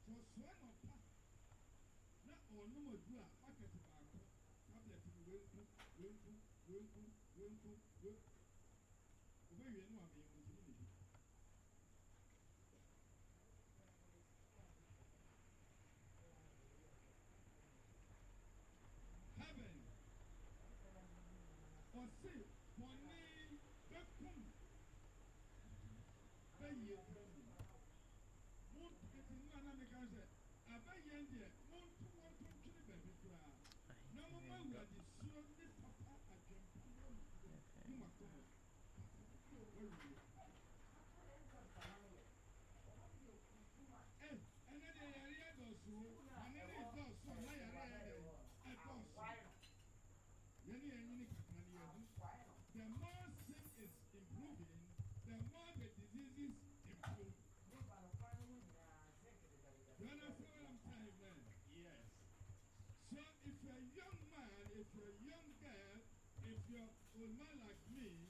For swan of pack. Not all no more do a packet of our tablet will obey you know I'm in community. Heaven or say for me the come by ye won't get in one American said about Yandia won't want to kill a baby cry. No more will the son the papa at you must come. And then the area goes so, and then it does so, my area, I goes. The more sin is improving, the more the diseases improve. You understand what I'm saying, man? Yes. So if you're a young man, if you're a young girl, if you're a old man like me,